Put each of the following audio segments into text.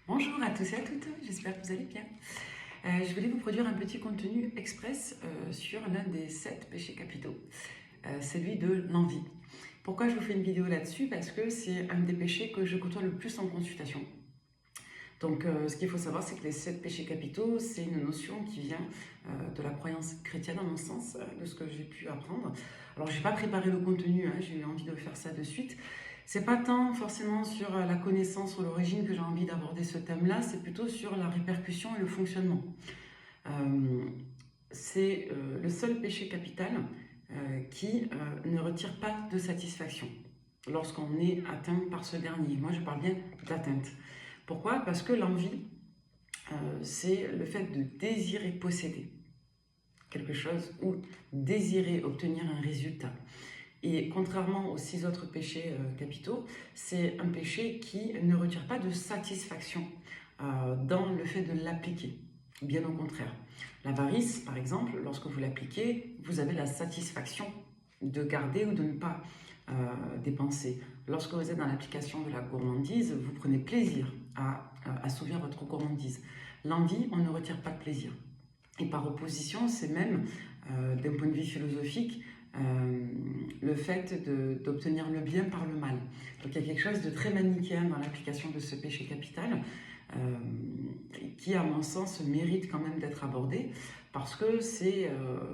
Bonjour à tous et à toutes, j'espère que vous allez bien. Je voulais vous produire un petit contenu express sur l'un des 7 péchés capitaux, celui de l'envie. Pourquoi je vous fais une vidéo là-dessus? Parce que c'est un des péchés que je côtoie le plus en consultation. Donc ce qu'il faut savoir, c'est que les 7 péchés capitaux, c'est une notion qui vient de la croyance chrétienne, à mon sens, de ce que j'ai pu apprendre. Alors je n'ai pas préparé le contenu, j'ai eu envie de faire ça de suite. C'est pas tant forcément sur la connaissance ou l'origine que j'ai envie d'aborder ce thème-là, c'est plutôt sur la répercussion et le fonctionnement. C'est le seul péché capital qui ne retire pas de satisfaction lorsqu'on est atteint par ce dernier. Moi, je parle bien d'atteinte. Pourquoi? Parce que l'envie, c'est le fait de désirer posséder quelque chose ou désirer obtenir un résultat. Et contrairement aux 6 autres péchés capitaux, c'est un péché qui ne retire pas de satisfaction dans le fait de l'appliquer. Bien au contraire. L'avarice, par exemple, lorsque vous l'appliquez, vous avez la satisfaction de garder ou de ne pas dépenser. Lorsque vous êtes dans l'application de la gourmandise, vous prenez plaisir à assouvir votre gourmandise. L'envie, on ne retire pas de plaisir. Et par opposition, c'est même, d'un point de vue philosophique, le fait d'obtenir le bien par le mal. Donc il y a quelque chose de très manichéen dans l'application de ce péché capital qui, à mon sens, mérite quand même d'être abordé parce que c'est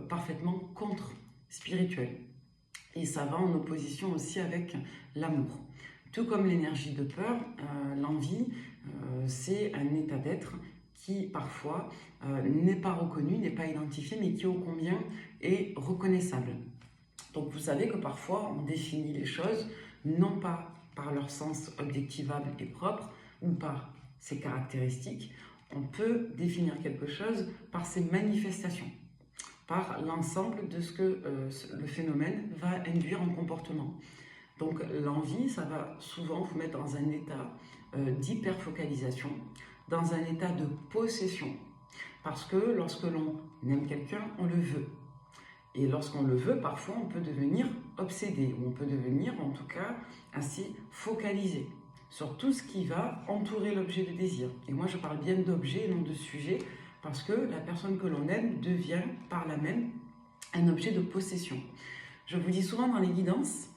parfaitement contre-spirituel. Et ça va en opposition aussi avec l'amour. Tout comme l'énergie de peur, l'envie, c'est un état d'être qui parfois n'est pas reconnu, n'est pas identifié, mais qui ô combien est reconnaissable. Donc vous savez que parfois on définit les choses non pas par leur sens objectivable et propre ou par ses caractéristiques, on peut définir quelque chose par ses manifestations, par l'ensemble de ce que le phénomène va induire en comportement. Donc l'envie, ça va souvent vous mettre dans un état d'hyperfocalisation, dans un état de possession, parce que lorsque l'on aime quelqu'un, on le veut. Et lorsqu'on le veut, parfois on peut devenir obsédé, ou on peut devenir en tout cas assez focalisé sur tout ce qui va entourer l'objet de désir. Et moi je parle bien d'objet et non de sujet, parce que la personne que l'on aime devient par là même un objet de possession. Je vous dis souvent dans les guidances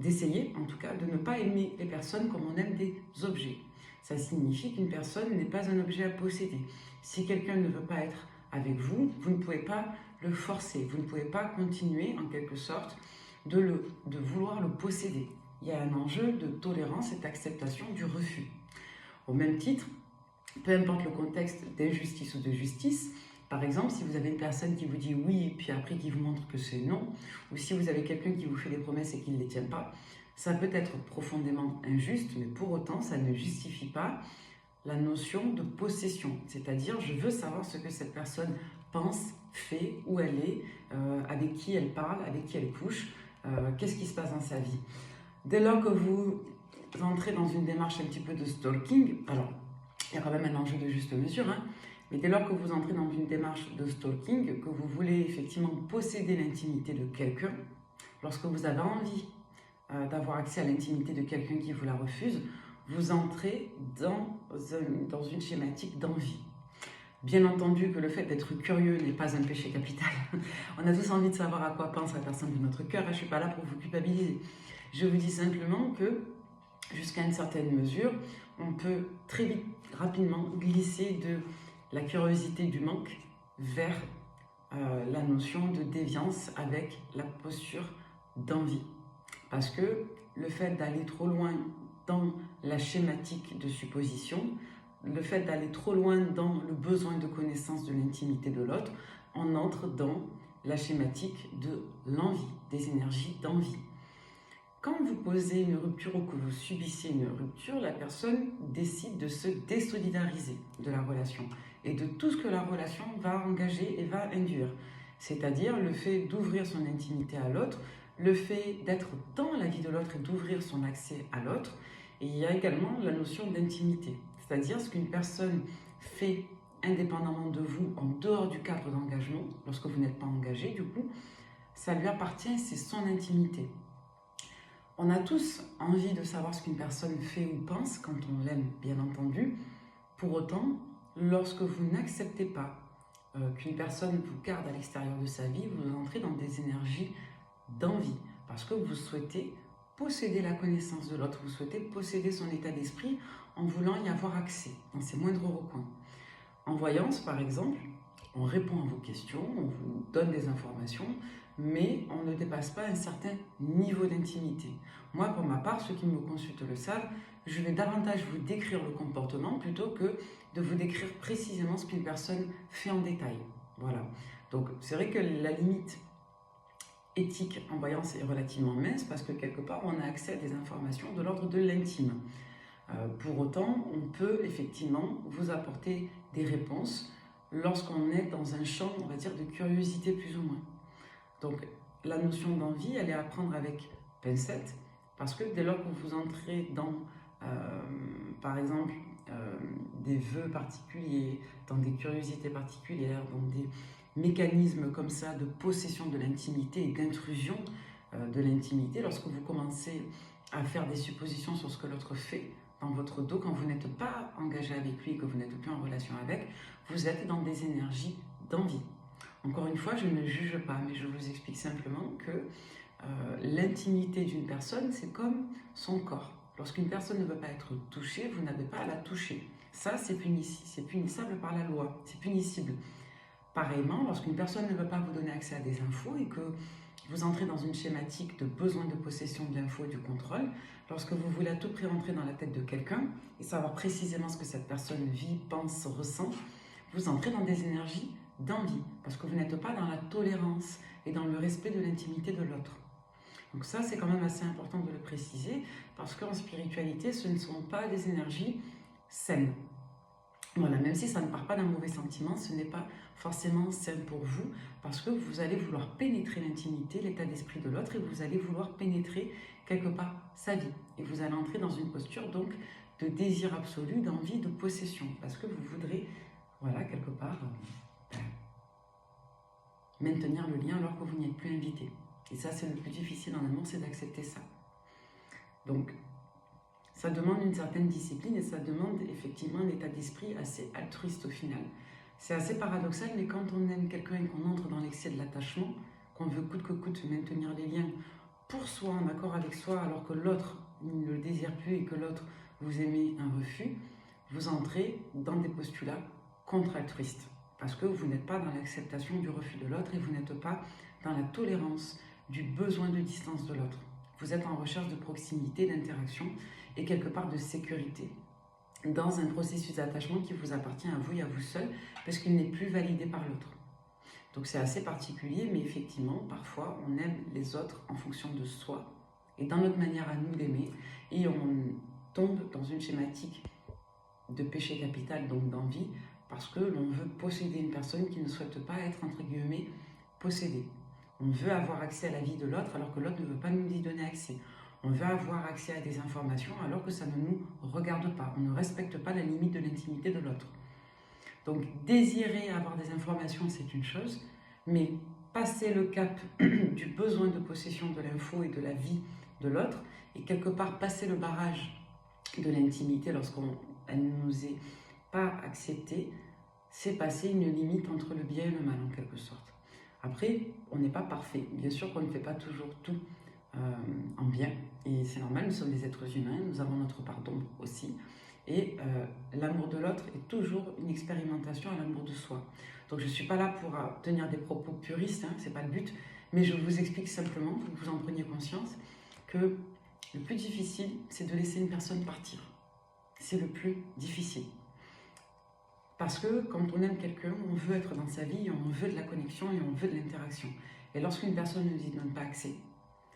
d'essayer, en tout cas, de ne pas aimer les personnes comme on aime des objets. Ça signifie qu'une personne n'est pas un objet à posséder. Si quelqu'un ne veut pas être avec vous, vous ne pouvez pas le forcer, vous ne pouvez pas continuer en quelque sorte de vouloir le posséder. Il y a un enjeu de tolérance et d'acceptation du refus. Au même titre, peu importe le contexte d'injustice ou de justice, par exemple, si vous avez une personne qui vous dit oui, puis après qui vous montre que c'est non, ou si vous avez quelqu'un qui vous fait des promesses et qui ne les tient pas, ça peut être profondément injuste, mais pour autant, ça ne justifie pas la notion de possession, c'est-à-dire je veux savoir ce que cette personne pense, fait, où elle est, avec qui elle parle, avec qui elle couche, qu'est-ce qui se passe dans sa vie. Dès lors que vous entrez dans une démarche un petit peu de stalking, alors il y a quand même un enjeu de juste mesure, mais dès lors que vous entrez dans une démarche de stalking, que vous voulez effectivement posséder l'intimité de quelqu'un, lorsque vous avez envie d'avoir accès à l'intimité de quelqu'un qui vous la refuse, vous entrez dans une schématique d'envie. Bien entendu que le fait d'être curieux n'est pas un péché capital. On a tous envie de savoir à quoi pense la personne de notre cœur, et je ne suis pas là pour vous culpabiliser. Je vous dis simplement que, jusqu'à une certaine mesure, on peut très vite, rapidement, glisser de la curiosité du manque vers la notion de déviance avec la posture d'envie. Parce que le fait d'aller trop loin dans la schématique de supposition, le fait d'aller trop loin dans le besoin de connaissance de l'intimité de l'autre, on entre dans la schématique de l'envie, des énergies d'envie. Quand vous posez une rupture ou que vous subissez une rupture, la personne décide de se désolidariser de la relation et de tout ce que la relation va engager et va induire. C'est-à-dire le fait d'ouvrir son intimité à l'autre, le fait d'être dans la vie de l'autre et d'ouvrir son accès à l'autre. Et il y a également la notion d'intimité, c'est-à-dire ce qu'une personne fait indépendamment de vous, en dehors du cadre d'engagement, lorsque vous n'êtes pas engagé, du coup, ça lui appartient, c'est son intimité. On a tous envie de savoir ce qu'une personne fait ou pense quand on l'aime, bien entendu. Pour autant, lorsque vous n'acceptez pas qu'une personne vous garde à l'extérieur de sa vie, vous entrez dans des énergies d'envie parce que vous souhaitez posséder la connaissance de l'autre, vous souhaitez posséder son état d'esprit en voulant y avoir accès dans ses moindres recoins. En voyance, par exemple, on répond à vos questions, on vous donne des informations, mais on ne dépasse pas un certain niveau d'intimité. Moi, pour ma part, ceux qui me consultent le savent, je vais davantage vous décrire le comportement plutôt que de vous décrire précisément ce qu'une personne fait en détail. Voilà. Donc, c'est vrai que la limite éthique en voyance est relativement mince parce que quelque part, on a accès à des informations de l'ordre de l'intime. Pour autant, on peut effectivement vous apporter des réponses lorsqu'on est dans un champ, on va dire, de curiosité plus ou moins. Donc, la notion d'envie, elle est à prendre avec pincette, parce que dès lors que vous entrez dans, par exemple, des vœux particuliers, dans des curiosités particulières, dans des mécanismes comme ça de possession de l'intimité et d'intrusion de l'intimité, lorsque vous commencez à faire des suppositions sur ce que l'autre fait dans votre dos, quand vous n'êtes pas engagé avec lui, que vous n'êtes plus en relation avec, vous êtes dans des énergies d'envie. Encore une fois, je ne juge pas, mais je vous explique simplement que l'intimité d'une personne, c'est comme son corps. Lorsqu'une personne ne veut pas être touchée, vous n'avez pas à la toucher. Ça, c'est punissable par la loi, c'est punissible. Pareillement, lorsqu'une personne ne veut pas vous donner accès à des infos et que vous entrez dans une schématique de besoin de possession de l'info et du contrôle, lorsque vous voulez à tout prix rentrer dans la tête de quelqu'un et savoir précisément ce que cette personne vit, pense, ressent, vous entrez dans des énergies d'envie, parce que vous n'êtes pas dans la tolérance et dans le respect de l'intimité de l'autre. Donc ça, c'est quand même assez important de le préciser, parce qu'en spiritualité, ce ne sont pas des énergies saines. Voilà, même si ça ne part pas d'un mauvais sentiment, ce n'est pas forcément sain pour vous, parce que vous allez vouloir pénétrer l'intimité, l'état d'esprit de l'autre, et vous allez vouloir pénétrer quelque part sa vie. Et vous allez entrer dans une posture donc de désir absolu, d'envie, de possession, parce que vous voudrez, voilà, quelque part, maintenir le lien alors que vous n'y êtes plus invité. Et ça, c'est le plus difficile en amour, c'est d'accepter ça. Donc, ça demande une certaine discipline et ça demande effectivement un état d'esprit assez altruiste au final. C'est assez paradoxal, mais quand on aime quelqu'un et qu'on entre dans l'excès de l'attachement, qu'on veut coûte que coûte maintenir les liens pour soi, en accord avec soi, alors que l'autre ne le désire plus et que l'autre vous émet un refus, vous entrez dans des postulats contre-altruistes. Parce que vous n'êtes pas dans l'acceptation du refus de l'autre et vous n'êtes pas dans la tolérance du besoin de distance de l'autre. Vous êtes en recherche de proximité, d'interaction et quelque part de sécurité dans un processus d'attachement qui vous appartient à vous et à vous seul parce qu'il n'est plus validé par l'autre. Donc c'est assez particulier, mais effectivement, parfois, on aime les autres en fonction de soi et dans notre manière à nous d'aimer et on tombe dans une schématique de péché capital, donc d'envie, parce que l'on veut posséder une personne qui ne souhaite pas être, entre guillemets, possédée. On veut avoir accès à la vie de l'autre alors que l'autre ne veut pas nous y donner accès. On veut avoir accès à des informations alors que ça ne nous regarde pas. On ne respecte pas la limite de l'intimité de l'autre. Donc désirer avoir des informations, c'est une chose, mais passer le cap du besoin de possession de l'info et de la vie de l'autre, et quelque part passer le barrage de l'intimité lorsqu'elle ne nous est pas acceptée, c'est passer une limite entre le bien et le mal en quelque sorte. Après, on n'est pas parfait. Bien sûr qu'on ne fait pas toujours tout en bien, et c'est normal, nous sommes des êtres humains, nous avons notre part d'ombre aussi, et l'amour de l'autre est toujours une expérimentation à l'amour de soi. Donc je ne suis pas là pour tenir des propos puristes, hein, c'est pas le but, mais je vous explique simplement, pour que vous en preniez conscience, que le plus difficile, c'est de laisser une personne partir. C'est le plus difficile. Parce que quand on aime quelqu'un, on veut être dans sa vie, on veut de la connexion et on veut de l'interaction. Et lorsqu'une personne ne nous y donne pas accès,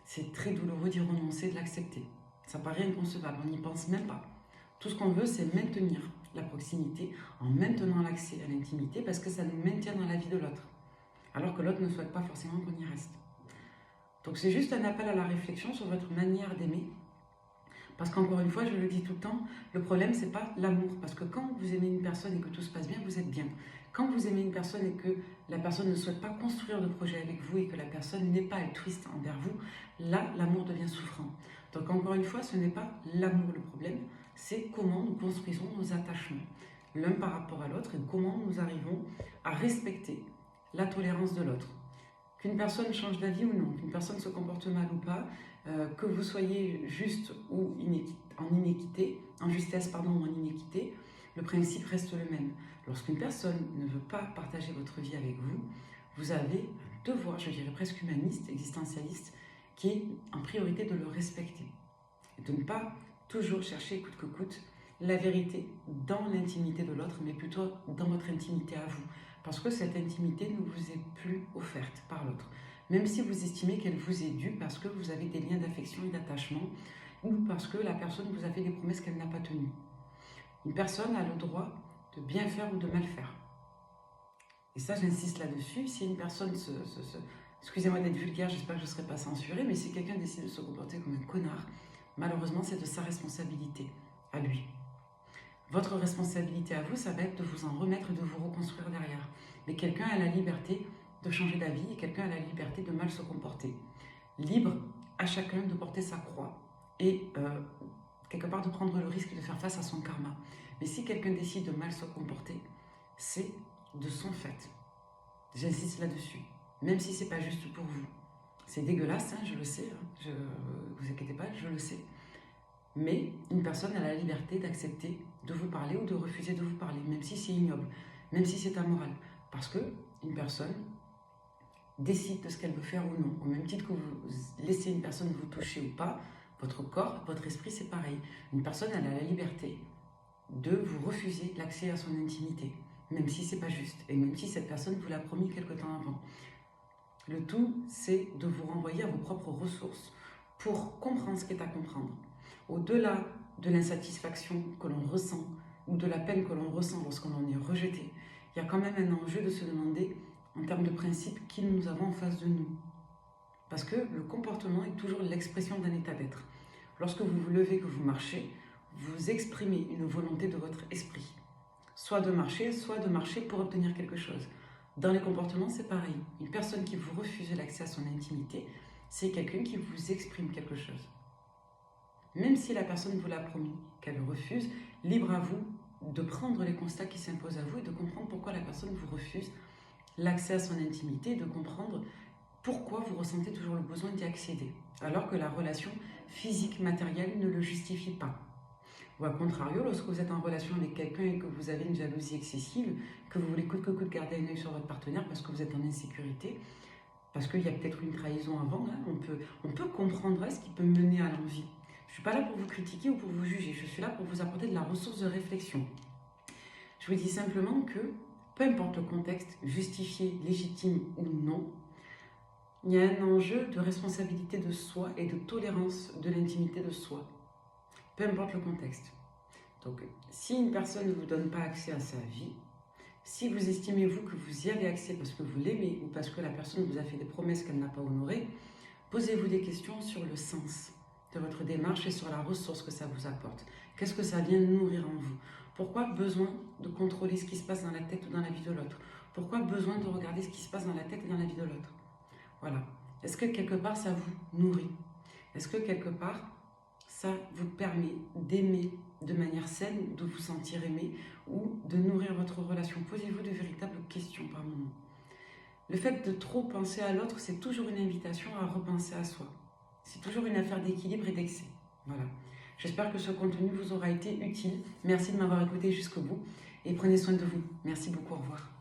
c'est très douloureux d'y renoncer, de l'accepter. Ça paraît inconcevable, on n'y pense même pas. Tout ce qu'on veut, c'est maintenir la proximité en maintenant l'accès à l'intimité parce que ça nous maintient dans la vie de l'autre. Alors que l'autre ne souhaite pas forcément qu'on y reste. Donc c'est juste un appel à la réflexion sur votre manière d'aimer. Parce qu'encore une fois, je le dis tout le temps, le problème, c'est pas l'amour. Parce que quand vous aimez une personne et que tout se passe bien, vous êtes bien. Quand vous aimez une personne et que la personne ne souhaite pas construire de projet avec vous et que la personne n'est pas altruiste envers vous, là, l'amour devient souffrant. Donc encore une fois, ce n'est pas l'amour le problème, c'est comment nous construisons nos attachements l'un par rapport à l'autre et comment nous arrivons à respecter la tolérance de l'autre. Qu'une personne change d'avis ou non, qu'une personne se comporte mal ou pas, que vous soyez juste ou en inéquité, en justesse pardon, ou en inéquité, le principe reste le même. Lorsqu'une personne ne veut pas partager votre vie avec vous, vous avez un devoir, je dirais presque humaniste, existentialiste, qui est en priorité de le respecter. Et de ne pas toujours chercher coûte que coûte la vérité dans l'intimité de l'autre, mais plutôt dans votre intimité à vous. Parce que cette intimité ne vous est plus offerte par l'autre. Même si vous estimez qu'elle vous est due parce que vous avez des liens d'affection et d'attachement, ou parce que la personne vous a fait des promesses qu'elle n'a pas tenues. Une personne a le droit de bien faire ou de mal faire. Et ça, j'insiste là-dessus. Si une personne excusez-moi d'être vulgaire, j'espère que je ne serai pas censurée, mais si quelqu'un décide de se comporter comme un connard, malheureusement, c'est de sa responsabilité, à lui. Votre responsabilité à vous, ça va être de vous en remettre et de vous reconstruire derrière. Mais quelqu'un a la liberté de changer d'avis et quelqu'un a la liberté de mal se comporter. Libre à chacun de porter sa croix et quelque part de prendre le risque de faire face à son karma. Mais si quelqu'un décide de mal se comporter, c'est de son fait. J'insiste là-dessus. Même si c'est pas juste pour vous. C'est dégueulasse, hein, je le sais. Hein, vous inquiétez pas, je le sais. Mais une personne a la liberté d'accepter de vous parler ou de refuser de vous parler, même si c'est ignoble, même si c'est amoral. Parce qu'une personne décide de ce qu'elle veut faire ou non. Au même titre que vous laissez une personne vous toucher ou pas, votre corps, votre esprit, c'est pareil. Une personne elle a la liberté de vous refuser l'accès à son intimité, même si c'est pas juste, et même si cette personne vous l'a promis quelque temps avant. Le tout, c'est de vous renvoyer à vos propres ressources pour comprendre ce qui est à comprendre. Au-delà de l'insatisfaction que l'on ressent ou de la peine que l'on ressent lorsqu'on en est rejeté, il y a quand même un enjeu de se demander, en termes de principe, qui nous avons en face de nous. Parce que le comportement est toujours l'expression d'un état d'être. Lorsque vous vous levez, que vous marchez, vous exprimez une volonté de votre esprit. Soit de marcher pour obtenir quelque chose. Dans les comportements, c'est pareil. Une personne qui vous refuse l'accès à son intimité, c'est quelqu'un qui vous exprime quelque chose. Même si la personne vous l'a promis, qu'elle refuse, libre à vous de prendre les constats qui s'imposent à vous et de comprendre pourquoi la personne vous refuse l'accès à son intimité, de comprendre pourquoi vous ressentez toujours le besoin d'y accéder, alors que la relation physique, matérielle ne le justifie pas. Ou à contrario, lorsque vous êtes en relation avec quelqu'un et que vous avez une jalousie excessive, que vous voulez coûte que coûte garder un œil sur votre partenaire parce que vous êtes en insécurité, parce qu'il y a peut-être une trahison avant, hein, on peut comprendre ce qui peut mener à l'envie. Je ne suis pas là pour vous critiquer ou pour vous juger, je suis là pour vous apporter de la ressource de réflexion. Je vous dis simplement que, peu importe le contexte, justifié, légitime ou non, il y a un enjeu de responsabilité de soi et de tolérance de l'intimité de soi. Peu importe le contexte. Donc, si une personne ne vous donne pas accès à sa vie, si vous estimez, vous, que vous y avez accès parce que vous l'aimez ou parce que la personne vous a fait des promesses qu'elle n'a pas honorées, posez-vous des questions sur le sens de votre démarche et sur la ressource que ça vous apporte. Qu'est-ce que ça vient nourrir en vous? Pourquoi besoin de contrôler ce qui se passe dans la tête ou dans la vie de l'autre? Pourquoi besoin de regarder ce qui se passe dans la tête et dans la vie de l'autre? Voilà. Est-ce que quelque part ça vous nourrit? Est-ce que quelque part ça vous permet d'aimer de manière saine, de vous sentir aimé ou de nourrir votre relation? Posez-vous de véritables questions par moment. Le fait de trop penser à l'autre, c'est toujours une invitation à repenser à soi. C'est toujours une affaire d'équilibre et d'excès. Voilà. J'espère que ce contenu vous aura été utile. Merci de m'avoir écouté jusqu'au bout et prenez soin de vous. Merci beaucoup, au revoir.